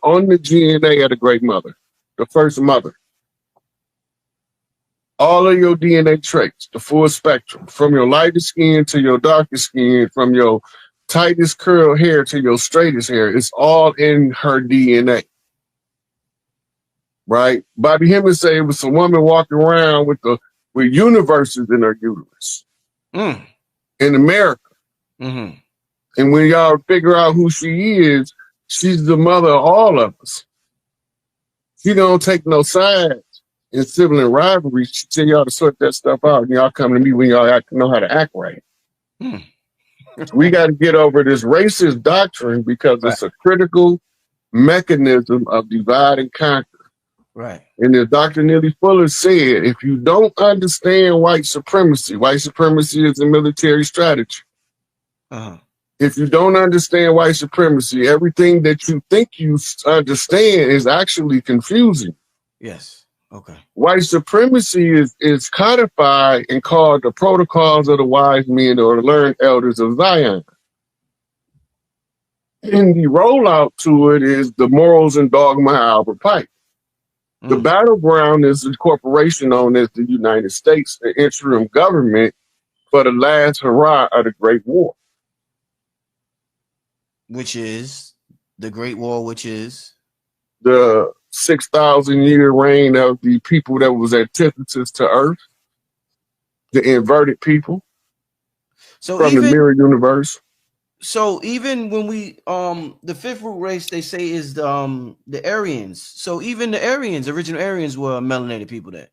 on the DNA of the great mother, the first mother. All of your DNA traits, the full spectrum, from your lightest skin to your darkest skin, from your tightest curl hair to your straightest hair, it's all in her DNA. Right? Bobby Hemmings say it was a woman walking around with universes in her uterus in America. Mm-hmm. And when y'all figure out who she is, she's the mother of all of us. She don't take no sides in sibling rivalry. She tell y'all to sort that stuff out, and y'all come to me when y'all know how to act right. We got to get over this racist doctrine because it's a critical mechanism of divide and conquer. Right. And as Dr. Neely Fuller said, if you don't understand white supremacy is a military strategy. If you don't understand white supremacy, everything that you think you understand is actually confusing. Yes. Okay. White supremacy is codified and called the protocols of the wise men or the learned elders of Zion. And the rollout to it is the morals and dogma of Albert Pike. The battleground is the corporation known as the United States, the interim government for the last hurrah of the Great War. Which is the Great War, which is the 6,000-year reign of the people that was antithesis to Earth, the inverted people from the mirror universe. So even when we the fifth root race they say is the Aryans. So even the Aryans, original Aryans, were melanated people there.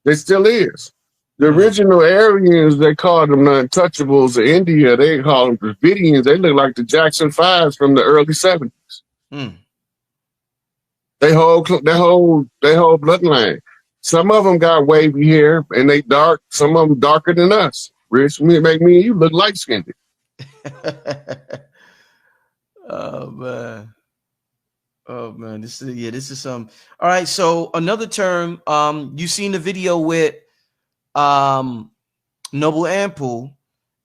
They still is. The original Aryans, they called them the untouchables of India. They call them Dravidians. They look like the Jackson Fives from the early 70s. They whole bloodline. Some of them got wavy hair and they dark. Some of them darker than us. Rich, make me and you look light skinned. Oh man, this is some. All right, so another term. You seen the video with Noble Ampoule,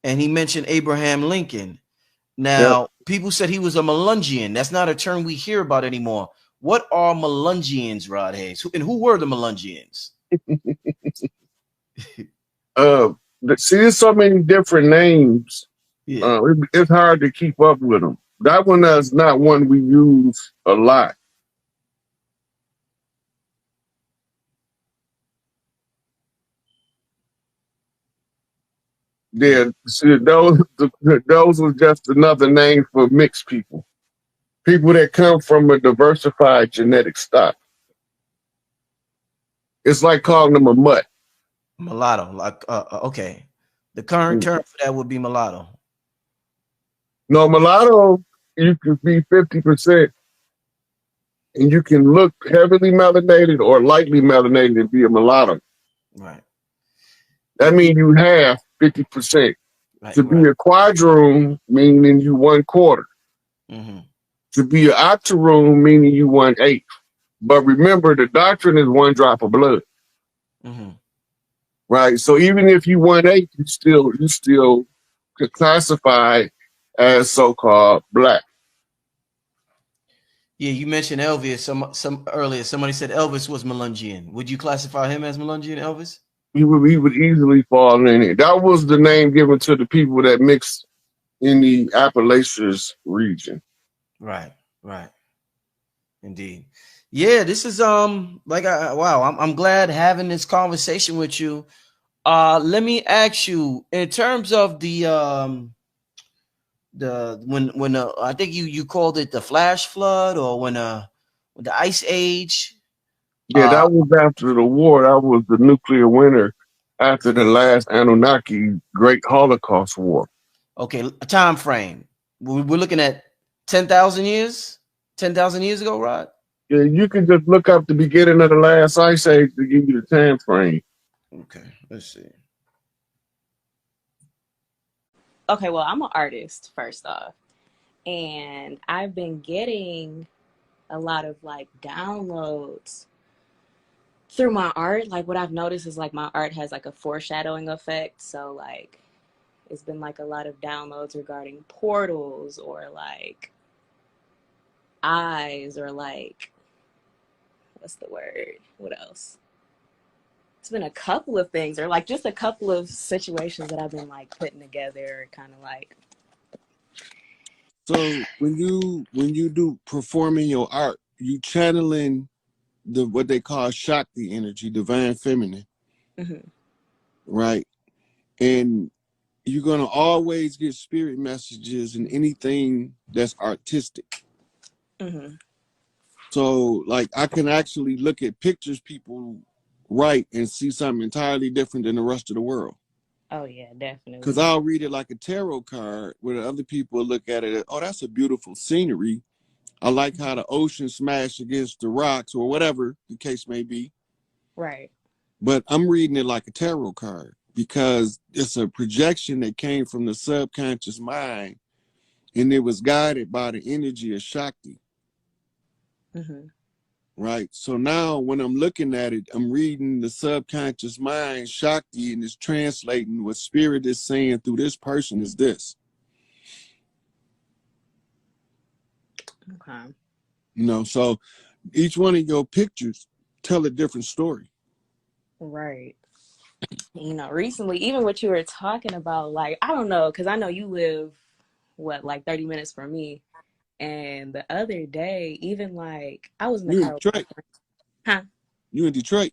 and he mentioned Abraham Lincoln. Now, people said he was a Melungian. That's not a term we hear about anymore. What are Melungians, Rod Hayes? And who were the Melungians? See, there's so many different names. It's hard to keep up with them. That one is not one we use a lot. Yeah, see, those was just another name for mixed people. People that come from a diversified genetic stock. It's like calling them a mutt. Mulatto, like okay. The current term for that would be mulatto. No, mulatto, you can be 50%, and you can look heavily melanated or lightly melanated and be a mulatto. Right. That means you have 50%. To be a quadroon, meaning you 1/4. To be an octoroon, meaning you 1/8. But remember, the doctrine is 1 drop of blood. Right. So even if you 1/8, you still could classify as so-called black. Yeah, you mentioned Elvis some earlier. Somebody said Elvis was Melungian. Would you classify him as Melungian, Elvis? He would easily fall in it. That was the name given to the people that mixed in the Appalachians region. Right. Indeed. Yeah, this is wow. I'm glad having this conversation with you. Let me ask you, in terms of the when I think you called it the flash flood, or when the ice age. Yeah, that was after the war. That was the nuclear winter after the last Anunnaki Great Holocaust War. Okay, a time frame. We're looking at 10,000 years. 10,000 years ago, Rod. Yeah, you can just look up the beginning of the last ice age to give you the time frame. Okay, let's see. Okay, well, I'm an artist, first off, and I've been getting a lot of like downloads through my art. Like what I've noticed is like my art has like a foreshadowing effect. So like it's been like a lot of downloads regarding portals, or like eyes, or like, what's the word? What else? It's been a couple of things, or like just a couple of situations that I've been like putting together, kind of like. So when you do performing your art, you channeling what they call Shakti energy, divine feminine, right? And you're gonna always get spirit messages in anything that's artistic. So like I can actually look at pictures people write and see something entirely different than the rest of the world. Oh yeah, definitely. Because I'll read it like a tarot card, where other people look at it, oh, that's a beautiful scenery. I like how the ocean smashed against the rocks, or whatever the case may be. Right. But I'm reading it like a tarot card because it's a projection that came from the subconscious mind, and it was guided by the energy of Shakti. Right. So now when I'm looking at it, I'm reading the subconscious mind, Shakti, and it's translating what spirit is saying through this person is this. Okay. You know, so each one of your pictures tell a different story. Right. You know, recently, even what you were talking about, like, I don't know, because I know you live, what, like 30 minutes from me. And the other day, even like, I was in the You in car with Detroit? Huh? You in Detroit?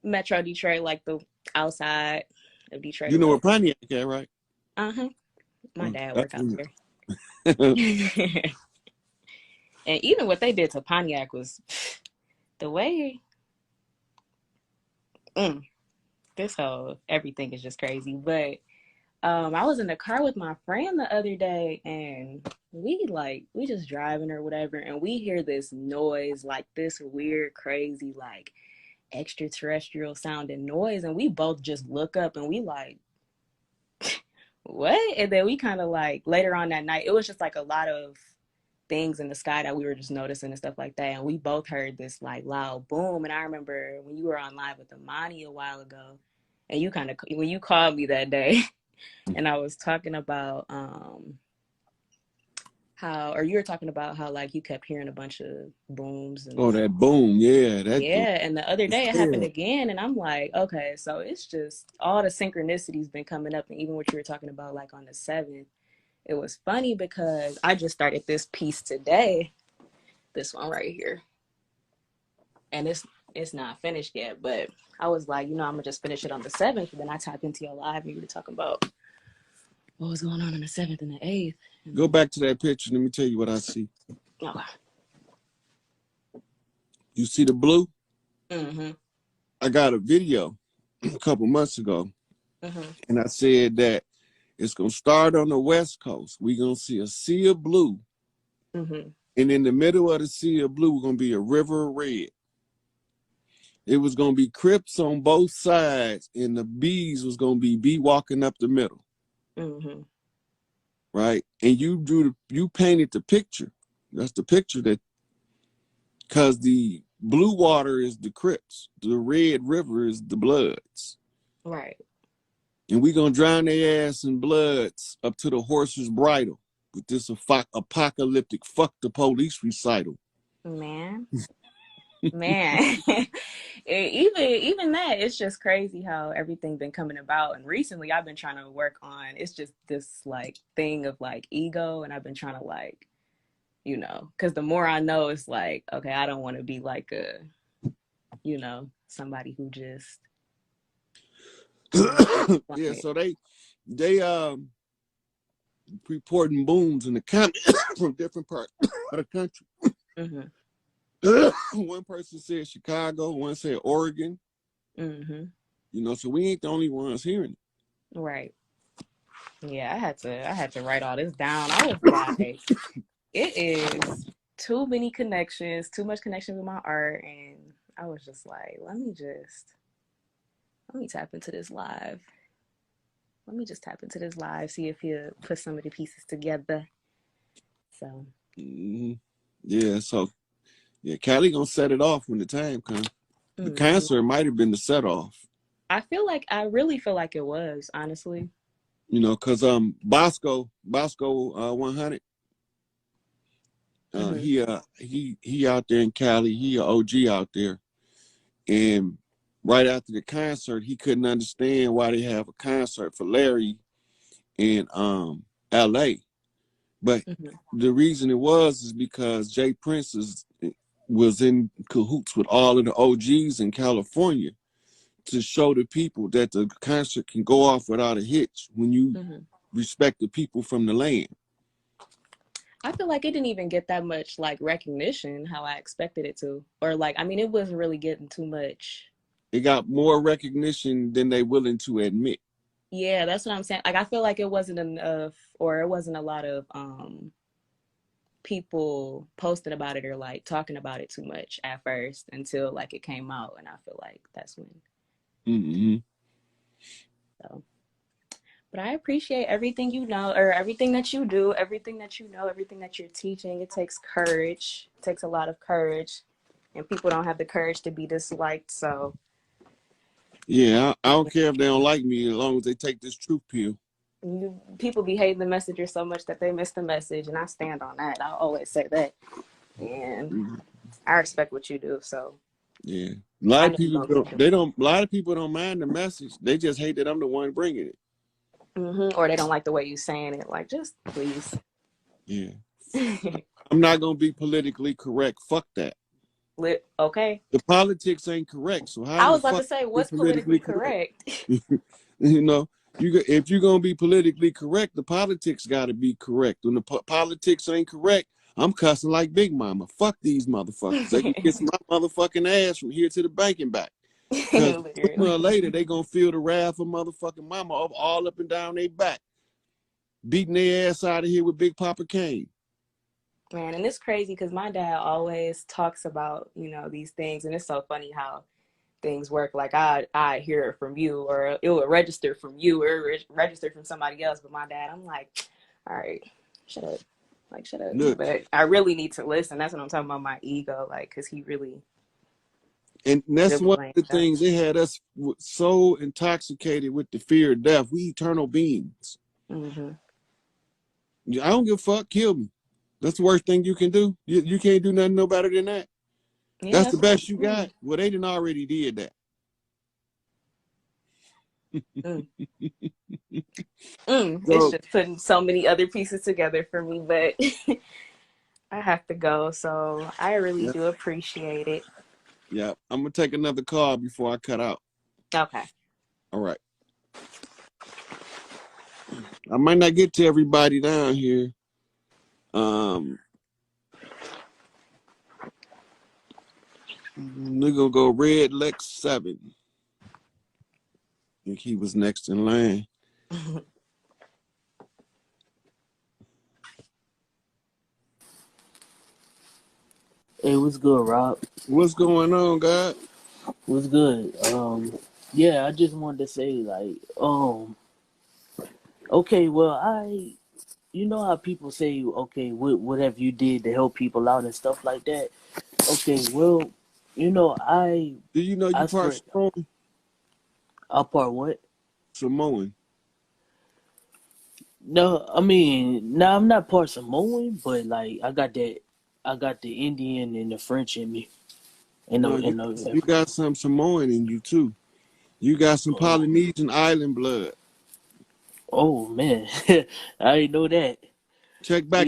Metro Detroit, like the outside of Detroit You a know where little. Pontiac at, right? My dad That's work out there. And even what they did to Pontiac was the way this whole everything is just crazy. But I was in the car with my friend the other day, and we just driving or whatever, and we hear this noise, like this weird, crazy, like extraterrestrial sounding noise, and we both just look up and we like, what? And then we kind of like later on that night, it was just like a lot of things in the sky that we were just noticing and stuff like that. And we both heard this like loud boom. And I remember when you were on live with Amani a while ago, and you kind of, when you called me that day, and I was talking about how, or you were talking about how like you kept hearing a bunch of booms and oh, that boom, yeah, yeah. And the other day it happened again, and I'm like, okay, so it's just all the synchronicities been coming up, and even what you were talking about, like on the 7th. It was funny because I just started this piece today, this one right here, and it's not finished yet. But I was like, you know, I'm gonna just finish it on the 7th. And then I tapped into your live, and you were talking about what was going on the 7th and the 8th. Go back to that picture. Let me tell you what I see. Okay. You see the blue? Mm-hmm. I got a video a couple months ago, and I said that it's gonna start on the West Coast. We're gonna see a sea of blue. And in the middle of the sea of blue, we're gonna be a river of red. It was gonna be Crips on both sides, and the bees was gonna be bee walking up the middle. Right? And you painted the picture. That's the picture that, because the blue water is the Crips, the red river is the Bloods. Right. And we gonna drown their ass in bloods up to the horse's bridle with this apocalyptic fuck the police recital. Man. even that, it's just crazy how everything been coming about. And recently I've been trying to work on, it's just this like thing of like ego, and I've been trying to like, you know, because the more I know, it's like, okay, I don't want to be like a, you know, somebody who just Yeah, so they reporting booms in the comment from different parts of the country. One person said Chicago, one said Oregon. You know, so we ain't the only ones hearing it. Right. Yeah, I had to write all this down. I was like, it is too many connections, too much connection with my art, and I was just like, let me tap into this live. Let me just tap into this live, see if he'll put some of the pieces together. So yeah, so yeah, Cali gonna set it off when the time comes. The concert might have been the set off. I really feel like it was, honestly. You know, cause Bosco 100, Mhm. He out there in Cali. He a OG out there. And right after the concert, he couldn't understand why they have a concert for Larry in LA. But Mhm. the reason it was is because Jay Prince was in cahoots with all of the OGs in California to show the people that the concert can go off without a hitch when you Mhm. respect the people from the land. I feel like it didn't even get that much like recognition how I expected it to, or like I mean, it wasn't really getting too much. It got more recognition than they willing to admit. Yeah, that's what I'm saying. Like I feel like it wasn't enough, or it wasn't a lot of people posting about it or like talking about it too much at first until like it came out, and I feel like that's when. Mm-hmm. So, but I appreciate everything you know, or everything that you do, everything that you know, everything that you're teaching. It takes courage. It takes a lot of courage, and people don't have the courage to be disliked. So, Yeah, I don't care if they don't like me as long as they take this truth pill. people be hating the messenger so much that they miss the message, and I stand on that. I always say that, and Mm-hmm. I respect what you do. So Yeah, a lot I of know you're people gonna keep don't. doing They it. don't. A lot of people don't mind the message. They just hate that I'm the one bringing it. Or they don't like the way you saying it. Like, just please. Yeah, I'm not gonna be politically correct. Fuck that. Okay. The politics ain't correct. So how I in the was about to fuck say, you what's politically politically correct? correct? You know, if you're gonna be politically correct, the politics got to be correct. When the politics ain't correct, I'm cussing like Big Mama. Fuck these motherfuckers. They can kiss my motherfucking ass from here to the bank and back. Because sooner or Literally. later, they gonna feel the wrath of motherfucking mama all up and down their back, beating their ass out of here with Big Papa Kane. Man, and it's crazy because my dad always talks about, these things, and it's so funny how things work. Like I hear it from you, or it will register from you, or register from somebody else. But my dad, I'm like, all right, shut up, like shut up. Look, But I really need to listen. That's what I'm talking about. My ego, like, because he really, and that's really one laying of the it out. things they had us so intoxicated with the fear of death. We eternal beings. Hmm. I don't give a fuck. Kill me. That's the worst thing you can do. You can't do nothing no better than that. Yeah, That's the that's what I'm best you got. saying. Well, they done already did that. Mm. It's So just putting so many other pieces together for me, but I have to go. So I really yeah, do appreciate it. yeah. I'm gonna take another call before I cut out. Okay. All right. I might not get to everybody down here. Um, they're gonna go Red Lex 7. I think he was next in line. Hey, what's good, Rob? What's going on, God? What's good? Yeah, I just wanted to say, okay, well, you know how people say, okay, whatever you did to help people out and stuff like that. Okay, well, you know, Do you know you I part spread, Samoan? I part what? Samoan. No, I mean, no, I'm not part Samoan, but like, I got the Indian and the French in me, and No, you the you got some Samoan in you too. You got some oh, Polynesian island blood. oh man, I didn't know that. Check But back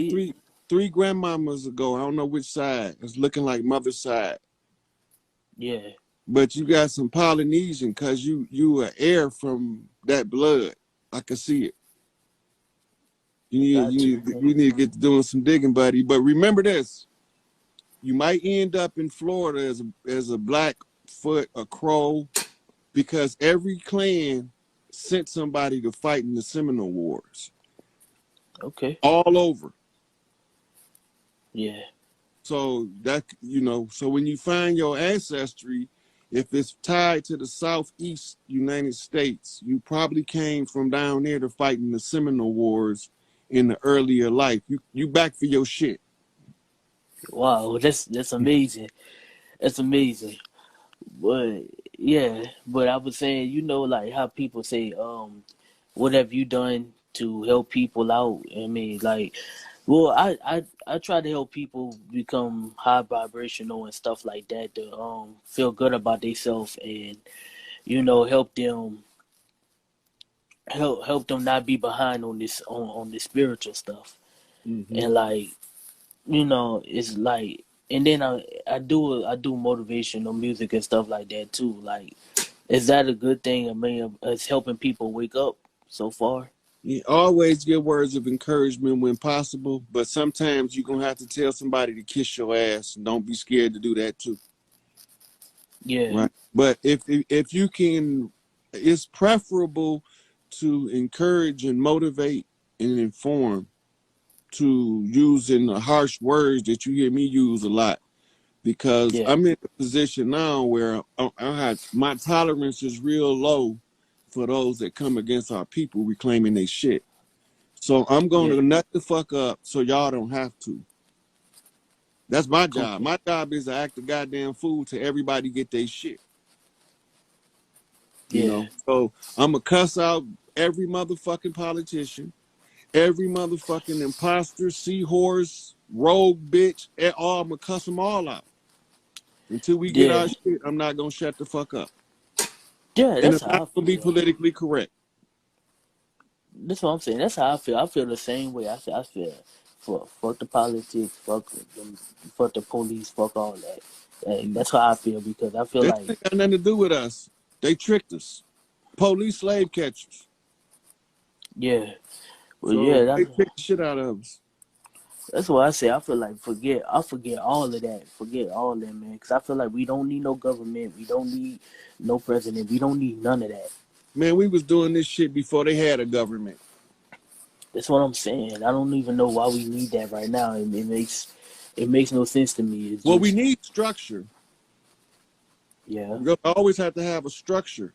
three grandmamas ago. I don't know which side. It's looking like mother's side. yeah, But you got some Polynesian because you are heir from that blood. I can see it. got you. You need to get to doing some digging, buddy. But remember this: you might end up in Florida as a Blackfoot, a Crow, because every clan sent somebody to fight in the Seminole Wars Okay, all over. yeah. So so when you find your ancestry, if it's tied to the Southeast United States, you probably came from down there to fight in the Seminole Wars in the earlier life. You back for your shit. Wow, that's amazing. That's amazing. But yeah, but I was saying, you know, like how people say, what have you done to help people out? I mean, like Well, I try to help people become high vibrational and stuff like that to feel good about themselves and help them not be behind on this on this spiritual stuff. Mm-hmm. And like it's like, and then I do motivational music and stuff like that too. Like, is that a good thing? I mean, it's helping people wake up so far. You always give words of encouragement when possible, but sometimes you're gonna have to tell somebody to kiss your ass, and don't be scared to do that too. Yeah, Right. But if you can, it's preferable to encourage and motivate and inform to using the harsh words that you hear me use a lot, because yeah, I'm in a position now where my tolerance is real low for those that come against our people reclaiming their shit. So I'm going yeah. to nut the fuck up so y'all don't have to. That's my job. Okay. My job is to act a goddamn fool to everybody get their shit. Yeah, So I'm going to cuss out every motherfucking politician, every motherfucking imposter, seahorse, rogue bitch, and all. I'm going to cuss them all out. Until we get yeah, our shit, I'm not going to shut the fuck up. yeah. And That's it's not how I going to be feel. politically correct. That's what I'm saying. That's how I feel. I feel the same way. I feel fuck the politics, fuck the police, fuck all that. Like, that's how I feel, because I feel That like, ain't got nothing to do with us. They tricked us. Police slave catchers. yeah, well, So yeah. they tricked the shit out of us. That's what I say. I feel like I forget all of that. Forget all that, man. Because I feel like we don't need no government. We don't need no president. We don't need none of that. Man, we was doing this shit before they had a government. That's what I'm saying. I don't even know why we need that right now. It makes no sense to me. It's Well, we just, need structure. yeah, You always have to have a structure,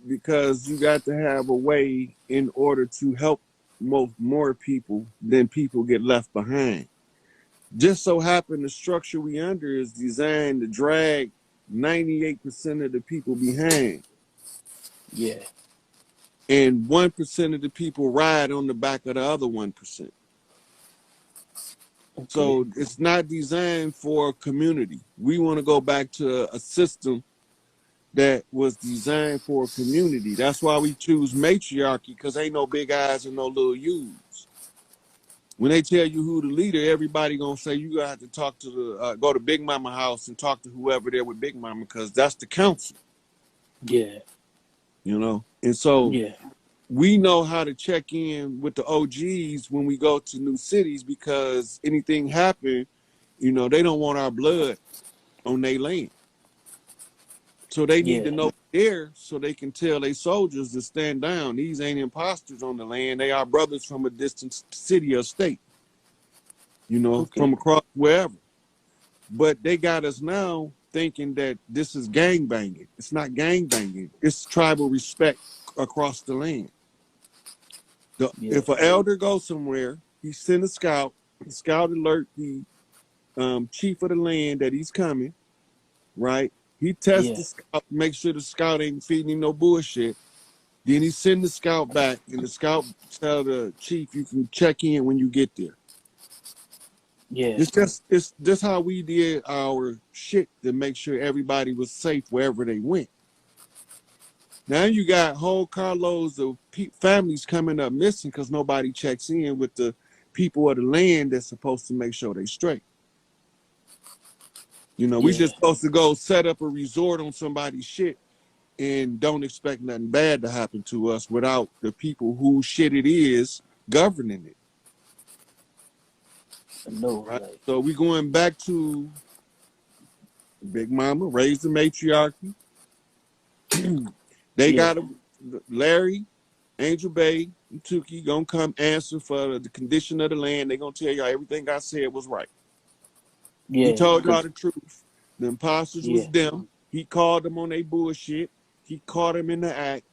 because you got to have a way in order to help more people than people get left behind. Just so happen the structure we under is designed to drag 98% of the people behind, yeah, and 1% of the people ride on the back of the other 1%. okay, So it's not designed for a community. We want to go back to a system that was designed for a community. That's why we choose matriarchy, because ain't no big eyes and no little U's. When they tell you who the leader, everybody gonna say you gotta have to talk to go to Big Mama house and talk to whoever there with Big Mama, because that's the council, yeah, And so yeah, we know how to check in with the OGs when we go to new cities, because anything happen, they don't want our blood on their land. So they need yeah, to know there so they can tell their soldiers to stand down. These ain't imposters on the land. They are brothers from a distant city or state, okay, from across wherever. But they got us now thinking that this is gang banging. It's not gang banging. It's tribal respect across the land. yeah, If an elder goes somewhere, he send a scout. The scout alert the chief of the land that he's coming, right? He tests yeah, the scout, make sure the scout ain't feeding him no bullshit. Then he send the scout back, and the scout tell the chief, you can check in when you get there. yeah, It's just how we did our shit to make sure everybody was safe wherever they went. Now you got whole carloads of families coming up missing because nobody checks in with the people of the land that's supposed to make sure they straight. We yeah, just supposed to go set up a resort on somebody's shit and don't expect nothing bad to happen to us without the people whose shit it is governing it. I know, Right? like, So we going back to Big Mama, raise the matriarchy. They yeah, got Larry, Angel Bay, and Tukey gonna come answer for the condition of the land. They gonna tell y'all everything I said was right. He yeah, told y'all cause, the truth. The imposters was yeah, them. He called them on their bullshit. He caught them in the act.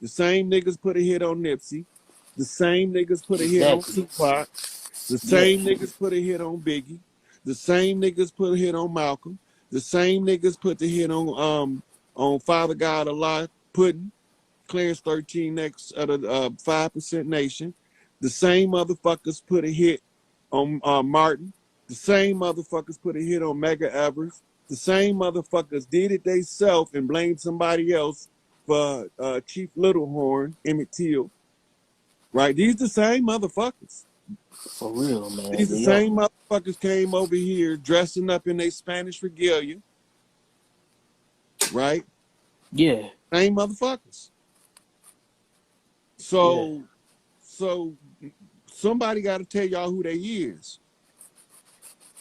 The same niggas put a hit on Nipsey. The same niggas put a hit on exactly, Tupac. The yeah, same niggas put a hit on Biggie. The same niggas put a hit on Malcolm. The same niggas put the hit on Father God Allah Puddin, Clarence 13 next of the 5% Nation. The same motherfuckers put a hit on Martin. The same motherfuckers put a hit on Mega Evers. The same motherfuckers did it theyself and blamed somebody else for Chief Littlehorn, Emmett Till. Right? These the same motherfuckers. For real, man. These the They are. same motherfuckers came over here dressing up in their Spanish regalia. Right? Yeah. Same motherfuckers. So somebody got to tell y'all who they is.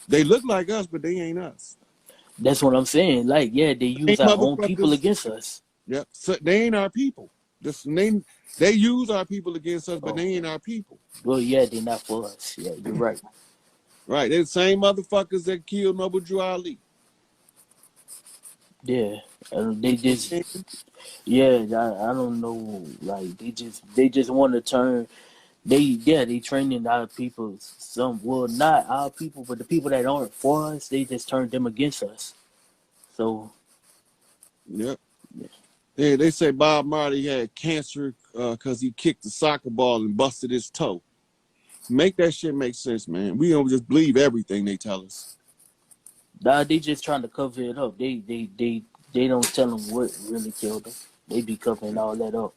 They look like us, but they ain't us. That's what I'm saying. Like, yeah, they use our own people against us. Yep. So they ain't our people. They use our people against us, but they ain't our people. Well, yeah, they're not for us. Yeah, you're right. Right. They're the same motherfuckers that killed Noble Drew Ali. Yeah. They just, yeah, I don't know. Like, they just want to turn, they training our people. Well, not our people, but the people that aren't for us, they just turned them against us. So. Yep. Yeah, they say Bob Marley had cancer because he kicked the soccer ball and busted his toe. Make that shit make sense, man. We don't just believe everything they tell us. Nah, they just trying to cover it up. They don't tell them what really killed them. They be covering all that up.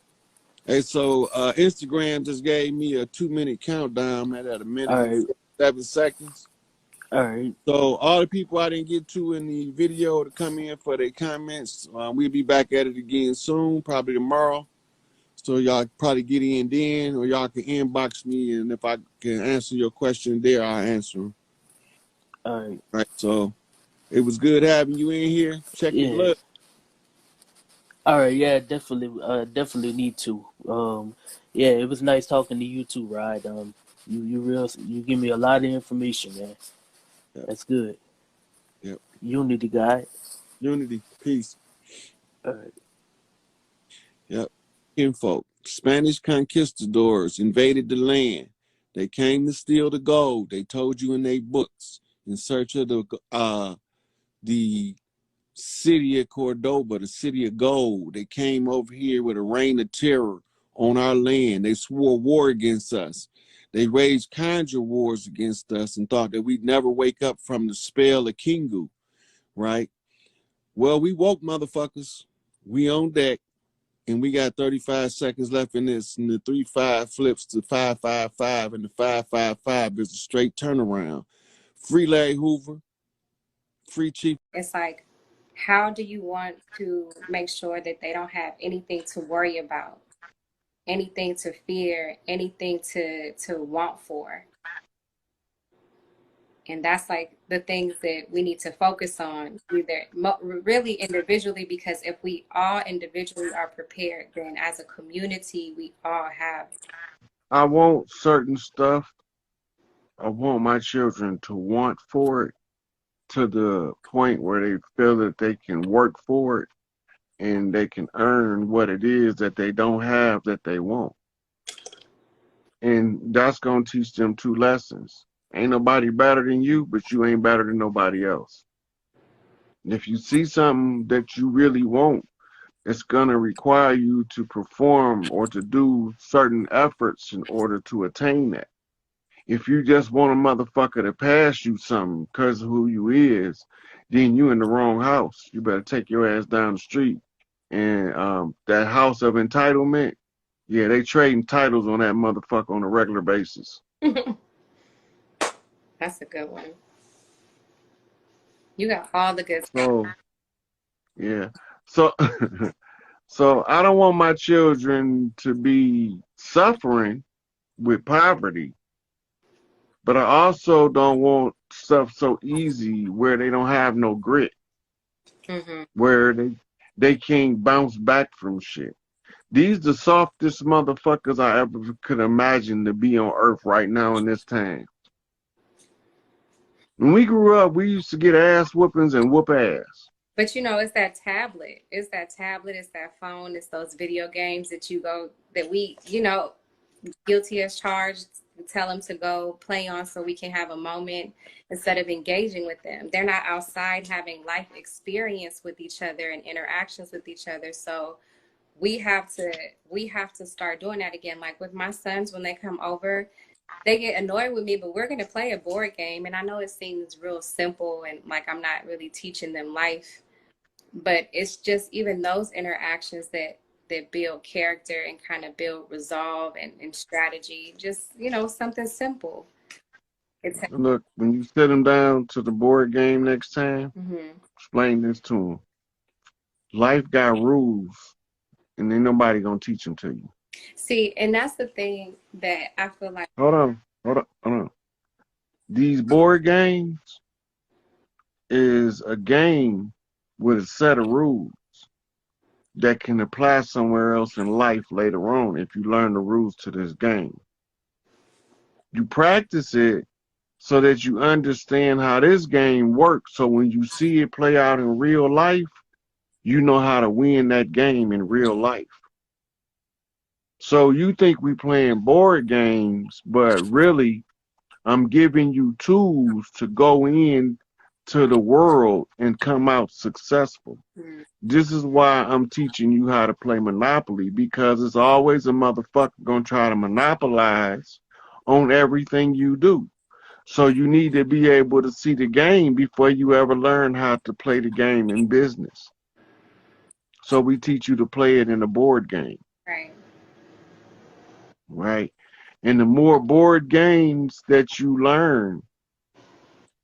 Hey, so Instagram just gave me a 2-minute countdown. I'm at a minute All and right. 7 seconds. All right. So all the people I didn't get to in the video to come in for their comments, we'll be back at it again soon, probably tomorrow. So y'all probably get in then, or y'all can inbox me, and if I can answer your question there, I'll answer them. All right. Right. So it was good having you in here. Check your blood. All right. Yeah, definitely need to. Yeah, it was nice talking to you too, Rod. You give me a lot of information, man. Yep. That's good. Yep. Unity, guy. Unity. Peace. All right. Yep. Info. Spanish conquistadors invaded the land. They came to steal the gold. They told you in their books in search of the city of Cordoba, the city of gold. They came over here with a reign of terror on our land. They swore war against us. They waged conjure wars against us and thought that we'd never wake up from the spell of Kingu, right? Well, we woke, motherfuckers. We on deck, and we got 35 seconds left in this, and the 3-5 flips to 5-5-5, and the 5-5-5 is a straight turnaround. Free Larry Hoover, free Chief. It's like, how do you want to make sure that they don't have anything to worry about, anything to fear, anything to want for? And that's like the things that we need to focus on, either really individually, because if we all individually are prepared, then as a community, we all have. I want certain stuff. I want my children to want for it to the point where they feel that they can work for it and they can earn what it is that they don't have that they want. And that's going to teach them 2 lessons. Ain't nobody better than you, but you ain't better than nobody else. And if you see something that you really want, it's going to require you to perform or to do certain efforts in order to attain that. If you just want a motherfucker to pass you something because of who you is, then you in the wrong house. You better take your ass down the street. And that house of entitlement, yeah, they trading titles on that motherfucker on a regular basis. That's a good one. You got all the good stuff. So, yeah. So, so I don't want my children to be suffering with poverty, but I also don't want stuff so easy where they don't have no grit, where they can't bounce back from shit. These the softest motherfuckers I ever could imagine to be on earth right now in this time. When we grew up, we used to get ass whoopings and whoop ass. But you know, it's that tablet. It's that tablet. It's that phone. It's those video games that we, you know, guilty as charged, tell them to go play on so we can have a moment instead of engaging with them. They're not outside having life experience with each other and interactions with each other. So we have to start doing that again. Like with my sons, when they come over, they get annoyed with me, but we're going to play a board game. And I know it seems real simple and like I'm not really teaching them life, but it's just even those interactions that build character and kind of build resolve and strategy. Just, you know, something simple. It's Look, when you sit them down to the board game next time, mm-hmm. explain this to them. Life got rules, and ain't nobody gonna teach them to you. See, and that's the thing that I feel like. Hold on. These board games is a game with a set of rules that can apply somewhere else in life later on if you learn the rules to this game. You practice it so that you understand how this game works. So when you see it play out in real life, you know how to win that game in real life. So you think we playing board games, but really I'm giving you tools to go in to the world and come out successful. Mm. This is why I'm teaching you how to play Monopoly, because it's always a motherfucker gonna try to monopolize on everything you do. So you need to be able to see the game before you ever learn how to play the game in business. So we teach you to play it in a board game. Right. Right? And the more board games that you learn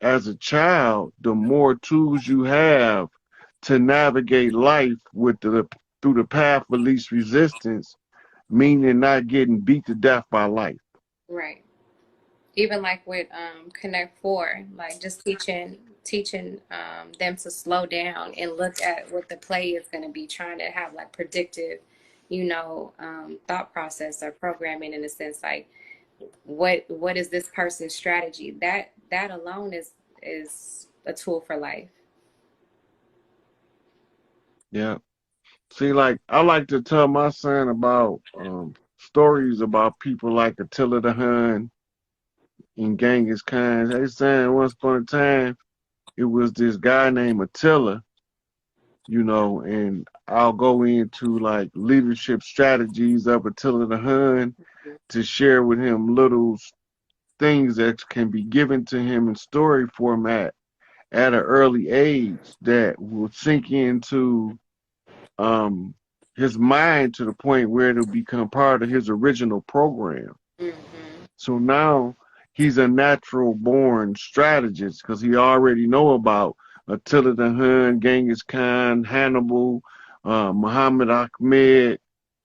as a child, the more tools you have to navigate life with through the path of least resistance, meaning not getting beat to death by life. Right. Even like with Connect Four, like just teaching them to slow down and look at what the play is going to be, trying to have like predictive, you know, thought process or programming in a sense. Like, what is this person's strategy? That alone is a tool for life. Yeah. See, like I like to tell my son about stories about people like Attila the Hun and Genghis Khan. They saying once upon a time it was this guy named Attila, you know, and I'll go into like leadership strategies of Attila the Hun to share with him little things that can be given to him in story format at an early age that will sink into his mind to the point where it'll become part of his original program. Mm-hmm. So now he's a natural born strategist because he already know about Attila the Hun, Genghis Khan, Hannibal, Muhammad Ahmed,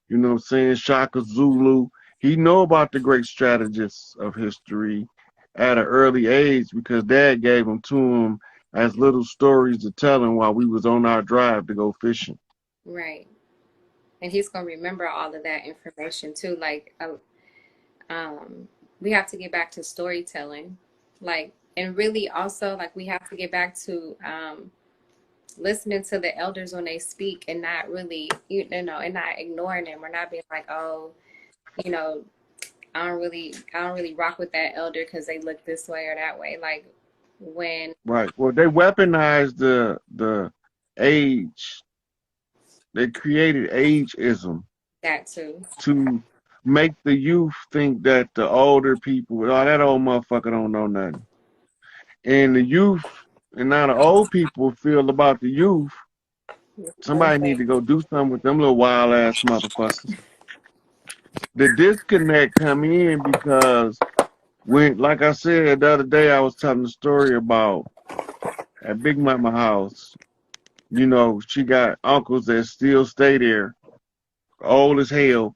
you know what I'm saying, Shaka Zulu. He know about the great strategists of history at an early age because dad gave them to him as little stories to tell him while we was on our drive to go fishing. Right. And he's going to remember all of that information too. Like, we have to get back to storytelling, like, and really also like we have to get back to listening to the elders when they speak and not really, you know, and not ignoring them or not being like, oh, you know, I don't really rock with that elder because they look this way or that way. Like when Right. Well, they weaponized the age. They created ageism that too. to make the youth think that the older people, oh, that old motherfucker don't know nothing. And the youth, and now the old people feel about the youth, somebody need to go do something with them little wild ass motherfuckers. The disconnect come in because when, like I said the other day, I was telling the story about at Big Mama house. You know, she got uncles that still stay there, old as hell.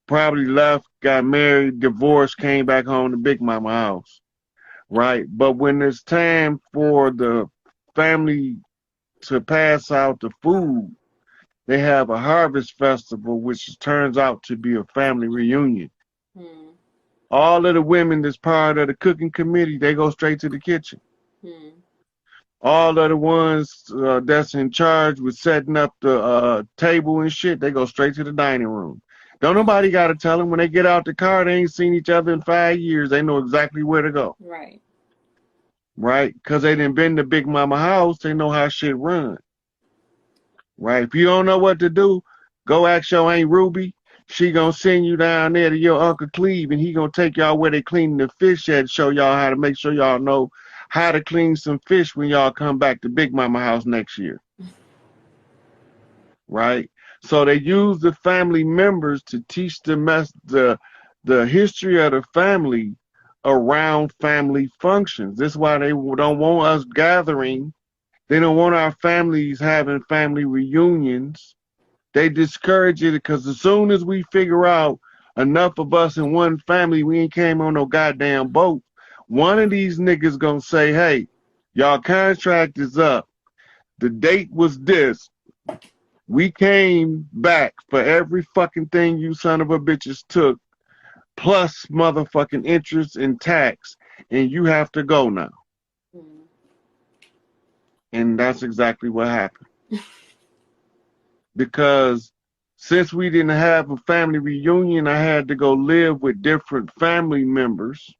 Probably left, got married, divorced, came back home to Big Mama house, right? But when it's time for the family to pass out the food, they have a harvest festival, which turns out to be a family reunion. Hmm. All of the women that's part of the cooking committee, they go straight to the kitchen. Hmm. All of the ones that's in charge with setting up the table and shit, they go straight to the dining room. Don't nobody got to tell them when they get out the car, they ain't seen each other in 5 years. They know exactly where to go. Right. Right? Because they done been to Big Mama house, they know how shit run. Right? If you don't know what to do, Go ask your Aunt Ruby. She gonna send you down there to your Uncle Cleve, and he gonna take y'all where they cleaning the fish at and show y'all how to make sure y'all know how to clean some fish when y'all come back to Big Mama house next year. Right? So they use the family members to teach the history of the family around family functions. This is why they don't want us gathering. They don't want our families having family reunions. They discourage it because as soon as we figure out enough of us in one family, we ain't came on no goddamn boat. One of these niggas gonna say, hey, y'all contract is up. The date was this. We came back for every fucking thing you son of a bitches took, plus motherfucking interest and tax, and you have to go now. And that's exactly what happened. Because since we didn't have a family reunion, I had to go live with different family members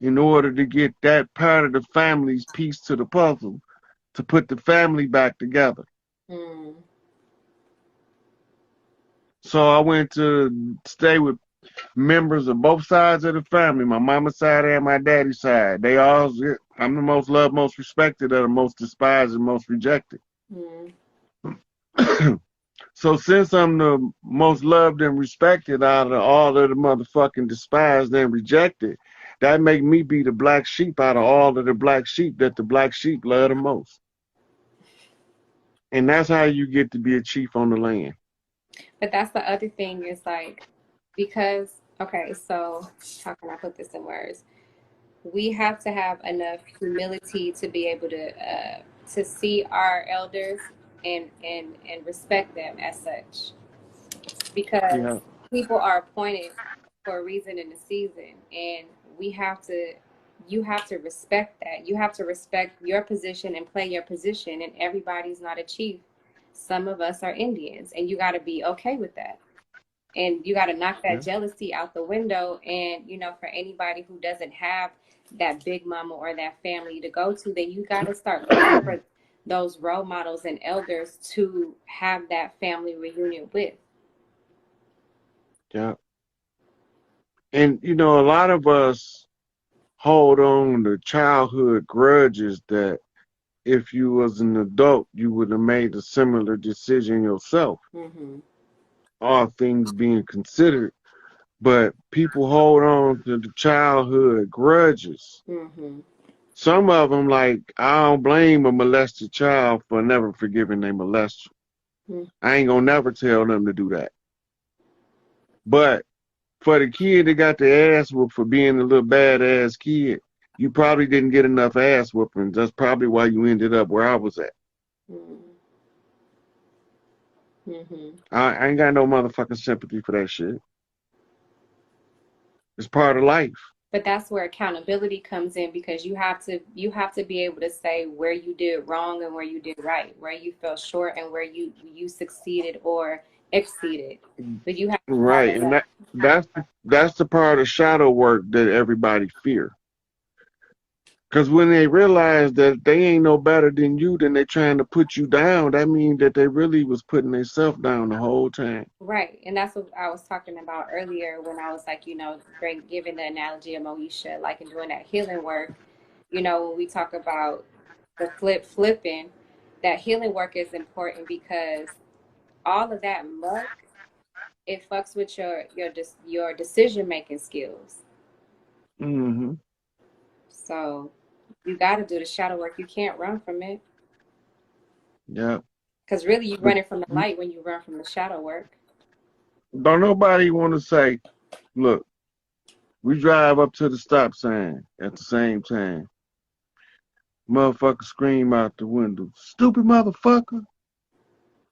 in order to get that part of the family's piece to the puzzle to put the family back together. So I went to stay with members of both sides of the family, my mama's side and my daddy's side. They all, I'm the most loved, most respected, or the most despised and most rejected. So since I'm the most loved and respected out of all of the motherfucking despised and rejected, that make me be the black sheep out of all of the black sheep that the black sheep love the most. And that's how you get to be a chief on the land. But that's the other thing is like, because, okay, so how can I put this in words? We have to have enough humility to be able to see our elders and respect them as such, because people are appointed for a reason in the season, and you have to respect that. You have to respect your position and play your position, and everybody's not a chief. Some of us are Indians, and you got to be okay with that. And you got to knock that jealousy out the window. And, you know, for anybody who doesn't have that big mama or that family to go to, then you got to start looking for those role models and elders to have that family reunion with. Yeah. And, you know, a lot of us hold on to childhood grudges that if you was an adult, you would have made a similar decision yourself. All things being considered. But people hold on to the childhood grudges. Some of them, like, I don't blame a molested child for never forgiving their molester. I ain't gonna never tell them to do that. But for the kid that got their ass whooped for being a little badass kid, you probably didn't get enough ass whooping. That's probably why you ended up where I was at. I ain't got no motherfucking sympathy for that shit. It's part of life. But that's where accountability comes in, because you have to be able to say where you did wrong and where you did right, where you fell short and where you succeeded or exceeded. But you have to right, and that's the part of shadow work that everybody fear. Because when they realize that they ain't no better than you, then they trying to put you down, that means that they really was putting themselves down the whole time. Right. And that's what I was talking about earlier when I was like, you know, giving the analogy of Moesha, like in doing that healing work. You know, when we talk about the flipping, that healing work is important because all of that muck, it fucks with your decision-making skills. So you got to do the shadow work. You can't run from it. Yeah. Because really, you're running from the light when you run from the shadow work. Don't nobody want to say, look, we drive up to the stop sign at the same time. Motherfucker scream out the window, stupid motherfucker.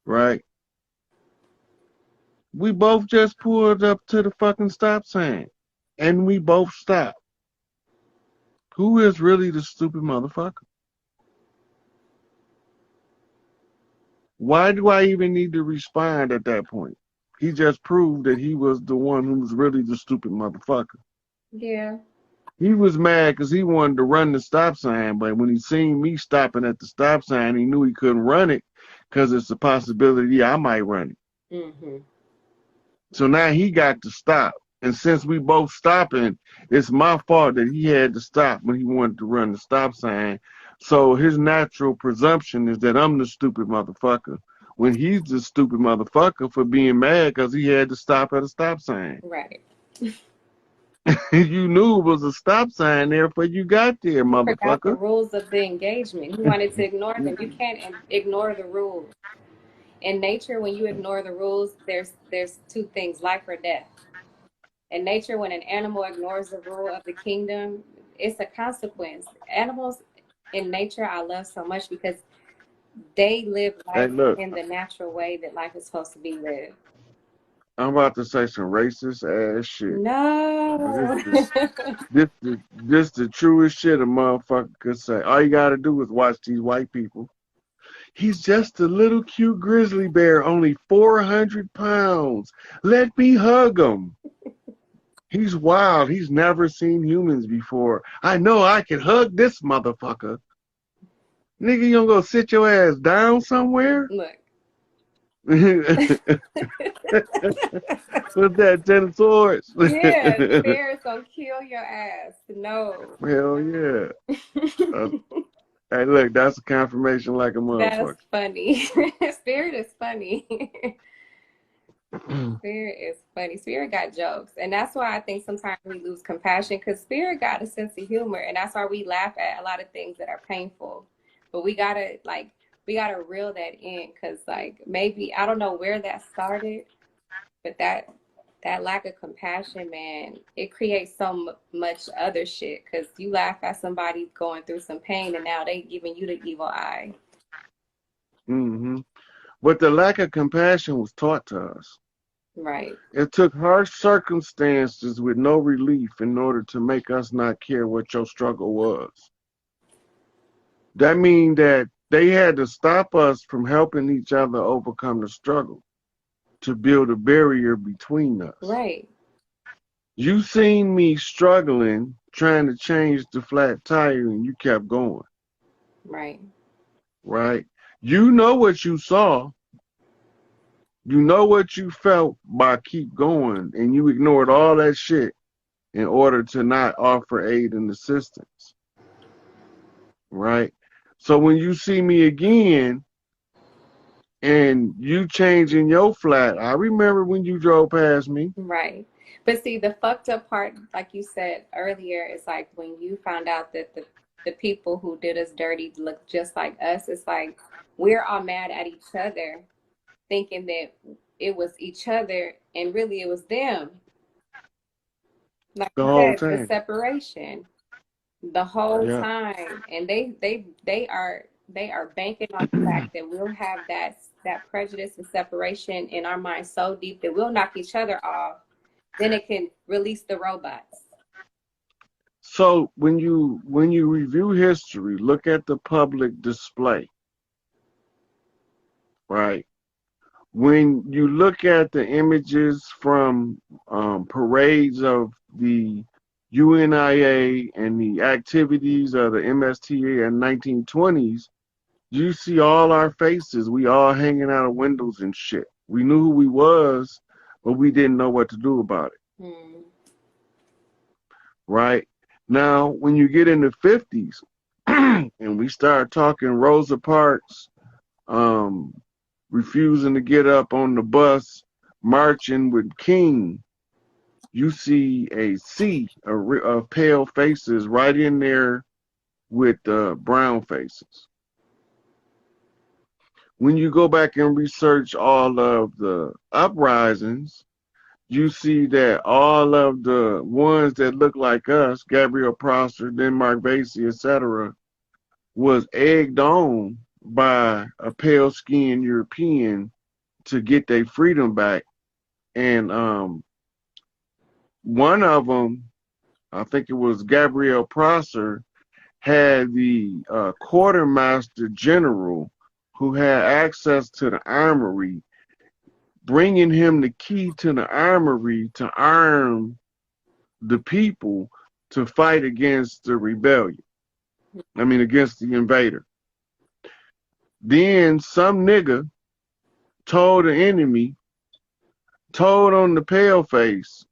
Right? We both just pulled up to the fucking stop sign. And we both stopped. Who is really the stupid motherfucker? Why do I even need to respond at that point? He just proved that he was the one who was really the stupid motherfucker. Yeah. He was mad because he wanted to run the stop sign, but when he seen me stopping at the stop sign, he knew he couldn't run it because it's a possibility I might run it. Mm-hmm. So now he got to stop. And since we both stopping, it's my fault that he had to stop when he wanted to run the stop sign. So his natural presumption is that I'm the stupid motherfucker, when he's the stupid motherfucker for being mad because he had to stop at a stop sign. Right. You knew it was a stop sign there before you got there, He forgot the motherfucker. rules of the engagement. He wanted to ignore them. You can't ignore the rules. In nature, when you ignore the rules, there's two things: life or death. In nature, when an animal ignores the rule of the kingdom, it's a consequence. Animals in nature, I love so much because they live Hey, life look, in the natural way that life is supposed to be lived. I'm about to say some racist ass shit. But No. this the truest shit a motherfucker could say. All you gotta do is watch these white people. He's just a little cute grizzly bear, only 400 pounds. Let me hug him. He's wild. He's never seen humans before. I know I can hug this motherfucker. Nigga, you gonna go sit your ass down somewhere? Look. What's that, 10 swords? Yeah, bear is gonna kill your ass. No. Hell yeah. Hey, look, that's a confirmation like a That's motherfucker. funny. Spirit is funny. Spirit is funny. Spirit got jokes. And that's why I think sometimes we lose compassion, because Spirit got a sense of humor. And that's why we laugh at a lot of things that are painful. But we gotta reel that in, because like maybe I don't know where that started, but that lack of compassion, man, it creates so much other shit, because you laugh at somebody going through some pain and now they giving you the evil eye. Mm-hmm. But the lack of compassion was taught to us. Right. It took harsh circumstances with no relief in order to make us not care what your struggle was. That means that they had to stop us from helping each other overcome the struggle to build a barrier between us. Right. You seen me struggling, trying to change the flat tire, and you kept going. Right. Right? You know what you saw. You know what you felt by keep going, and you ignored all that shit in order to not offer aid and assistance. Right? So when you see me again and you changing your flat, I remember when you drove past me. Right. But see, the fucked up part, like you said earlier, is like when you found out that the people who did us dirty look just like us. It's like we're all mad at each other, thinking that it was each other, and really it was them. Like The you whole said, the time. separation, the whole Yeah. time, and they are banking on the fact that we'll have that prejudice and separation in our minds so deep that we'll knock each other off. Then it can release the robots. So when you review history, look at the public display, right? When you look at the images from parades of the UNIA and the activities of the MSTA in 1920s, you see all our faces. We all hanging out of windows and shit. We knew who we was, but we didn't know what to do about it. Hmm. Right? Now, when you get in the 50s and we start talking Rosa Parks, refusing to get up on the bus, marching with King, you see a sea of pale faces right in there with brown faces. When you go back and research all of the uprisings, you see that all of the ones that look like us, Gabriel Prosser, Denmark Vesey, etc., was egged on by a pale-skinned European to get their freedom back. And one of them, I think it was Gabriel Prosser, had the quartermaster general who had access to the armory, bringing him the key to the armory to arm the people to fight against the rebellion. I mean, against the invader. Then some nigga told the enemy told on the pale face,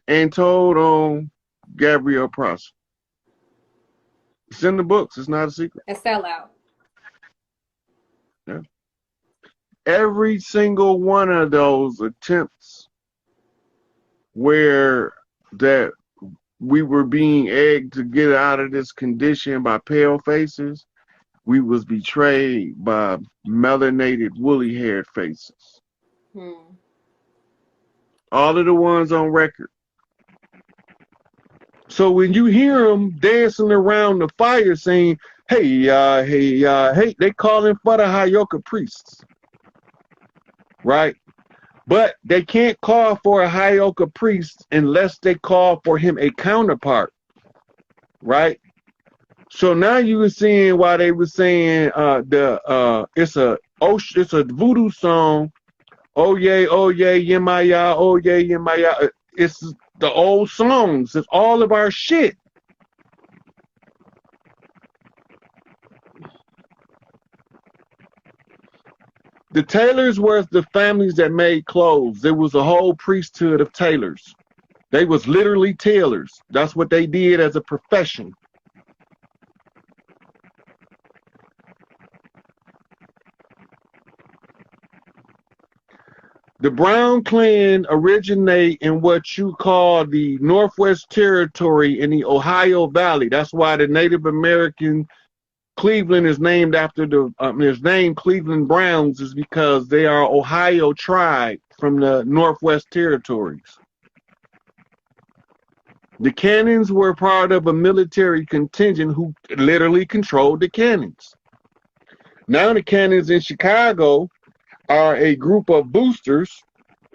and told on Gabrielle Prosser. It's in the books. It's not a secret. A sellout. Yeah. Every single one of those attempts where that we were being egged to get out of this condition by pale faces, we was betrayed by melanated, woolly-haired faces. All of the ones on record. So when you hear them dancing around the fire saying, hey, they calling for the Hayoka priests, right? But they can't call for a Hayoka priest unless they call for him a counterpart, right? So now you were seeing why they were saying it's a voodoo song, oh yeah, yemaya, oh yeah, yemaya. It's the old songs. It's all of our shit. The tailors were the families that made clothes. There was a whole priesthood of tailors. They was literally tailors. That's what they did as a profession. The Brown clan originate in what you call the Northwest Territory in the Ohio Valley. That's why the Native American Cleveland is named after his name Cleveland Browns is because they are Ohio tribe from the Northwest Territories. The cannons were part of a military contingent who literally controlled the cannons. Now the cannons in Chicago are a group of boosters,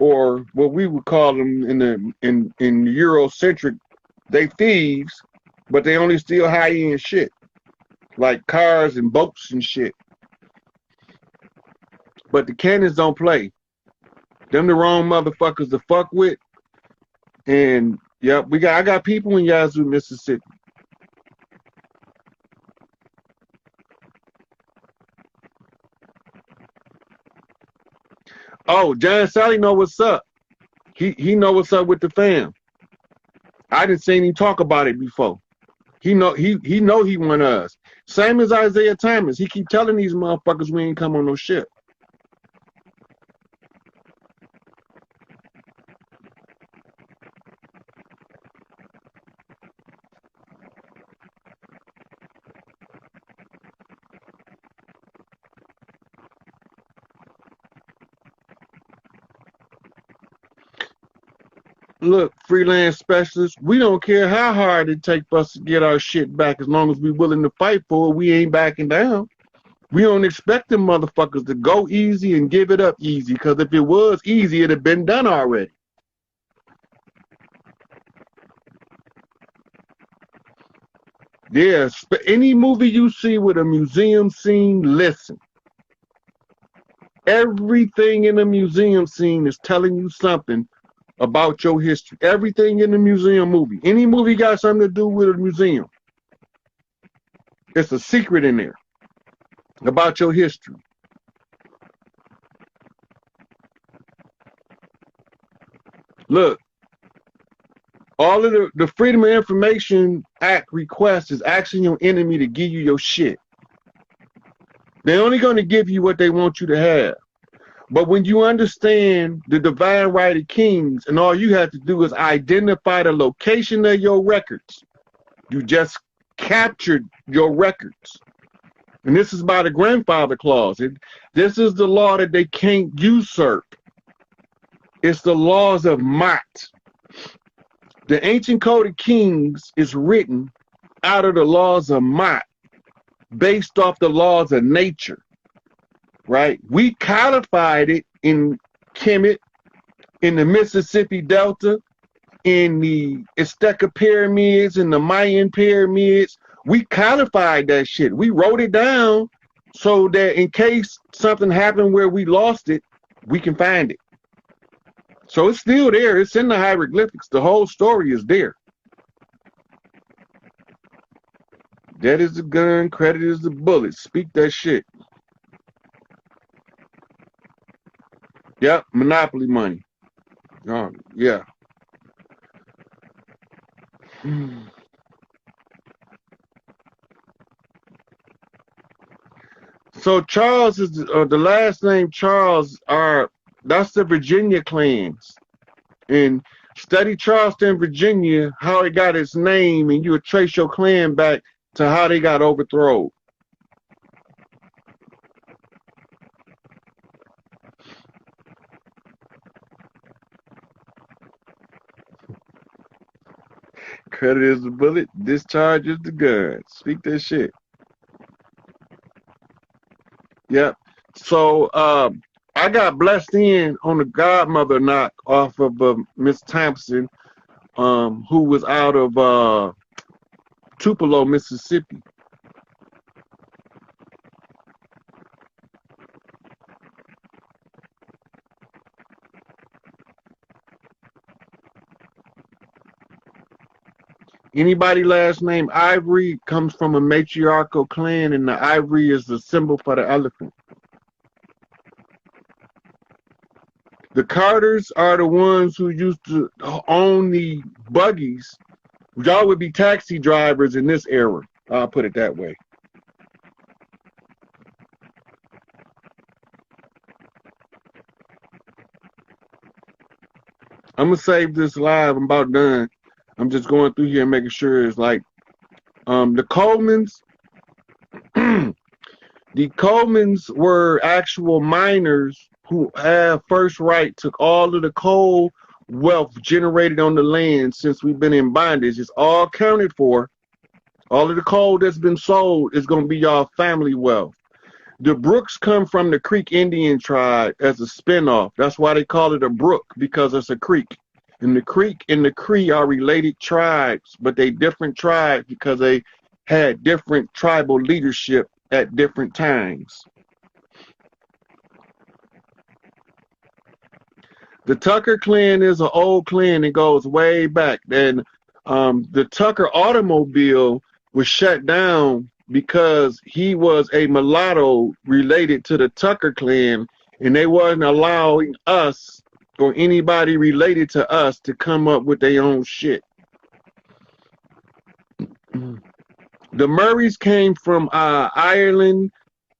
or what we would call them in Eurocentric, they thieves, but they only steal high-end shit, like cars and boats and shit. But the cannons don't play. Them the wrong motherfuckers to fuck with. And yep, I got people in Yazoo, Mississippi. Oh, John Sally know what's up. He know what's up with the fam. I didn't see him talk about it before. He know he want us. Same as Isaiah Thomas. He keep telling these motherfuckers we ain't come on no ship. Look, freelance specialists, we don't care how hard it takes us to get our shit back as long as we're willing to fight for it. We ain't backing down. We don't expect them motherfuckers to go easy and give it up easy, because if it was easy, it'd have been done already. Yeah, any movie you see with a museum scene, listen. Everything in the museum scene is telling you something about your history. Everything in the museum movie. Any movie got something to do with a museum. It's a secret in there about your history. Look, all of the Freedom of Information Act request is asking your enemy to give you your shit. They're only going to give you what they want you to have. But when you understand the divine right of kings, and all you have to do is identify the location of your records, you just captured your records. And this is by the grandfather clause. This is the law that they can't usurp. It's the laws of Ma'at. The ancient code of kings is written out of the laws of Ma'at, based off the laws of nature. Right? We codified it in Kemet, in the Mississippi Delta, in the Azteca pyramids, in the Mayan pyramids. We codified that shit. We wrote it down so that in case something happened where we lost it, we can find it. So it's still there. It's in the hieroglyphics. The whole story is there. Debt is the gun, credit is the bullet. Speak that shit. Yep, monopoly money. Yeah. So Charles is the last name Charles that's the Virginia clans. And study Charleston, Virginia, how it got its name, and you would trace your clan back to how they got overthrown. Credit is the bullet, discharge is the gun. Speak that shit. Yep. So I got blessed in on the godmother knock off of Miss Thompson, who was out of Tupelo, Mississippi. Anybody last name Ivory comes from a matriarchal clan, and the ivory is the symbol for the elephant. The Carters are the ones who used to own the buggies. Y'all would be taxi drivers in this era. I'll put it that way. I'm going to save this live. I'm about done. I'm just going through here and making sure it's like the Colemans. The Colemans were actual miners who had first right, took all of the coal wealth generated on the land since we've been in bondage. It's all accounted for. All of the coal that's been sold is going to be y'all family wealth. The Brooks come from the Creek Indian tribe as a spinoff. That's why they call it a brook, because it's a creek. And the Creek and the Cree are related tribes, but they different tribes because they had different tribal leadership at different times. The Tucker clan is an old clan that goes way back. And the Tucker automobile was shut down because he was a mulatto related to the Tucker clan, and they wasn't allowing us or anybody related to us to come up with their own shit. The Murrays came from Ireland